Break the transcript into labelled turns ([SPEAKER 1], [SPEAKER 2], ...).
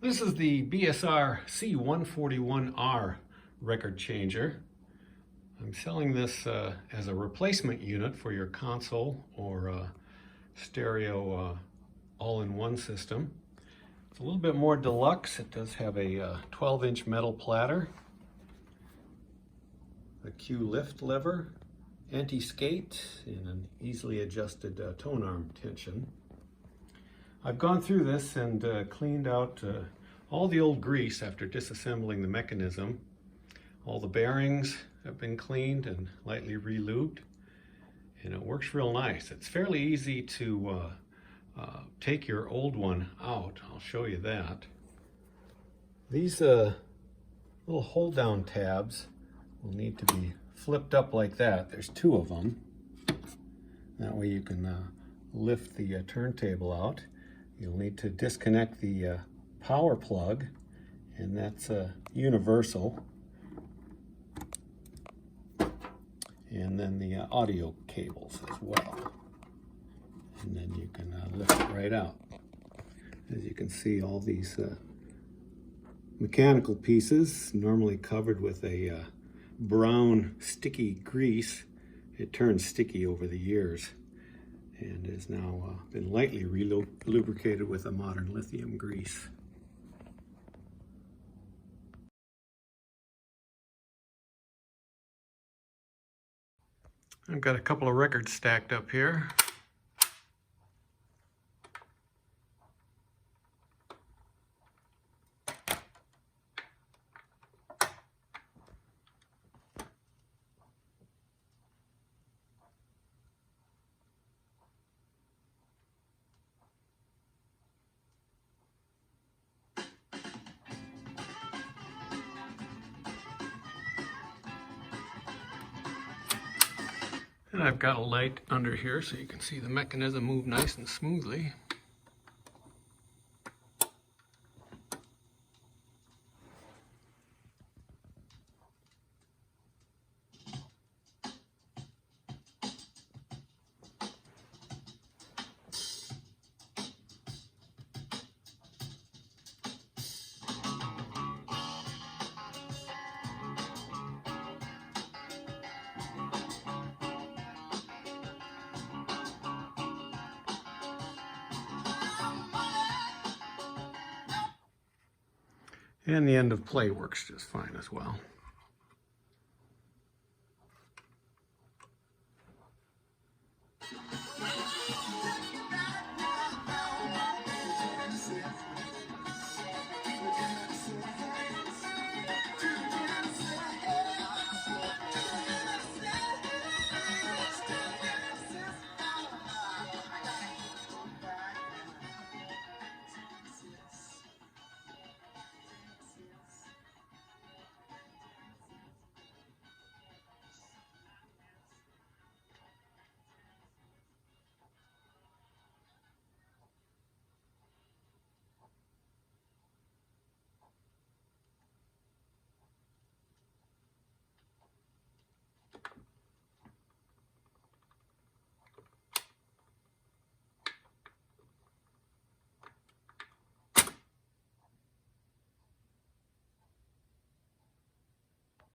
[SPEAKER 1] This is the BSR C141R record changer. I'm selling this as a replacement unit for your console or stereo all-in-one system. It's a little bit more deluxe. It does have a 12-inch metal platter, a Q lift lever, anti-skate, and an easily adjusted tone arm tension. I've gone through this and cleaned out all the old grease after disassembling the mechanism. All the bearings have been cleaned and lightly re-lubed, and it works real nice. It's fairly easy to take your old one out. I'll show you that. These little hold down tabs will need to be flipped up like that. There's two of them. That way you can lift the turntable out. You'll need to disconnect the power plug, and that's universal. And then the audio cables as well. And then you can lift it right out. As you can see, all these mechanical pieces, normally covered with a brown sticky grease. It turned sticky over the years and has now been lightly lubricated with a modern lithium grease. I've got a couple of records stacked up here. And I've got a light under here so you can see the mechanism move nice and smoothly. And the end of play works just fine as well.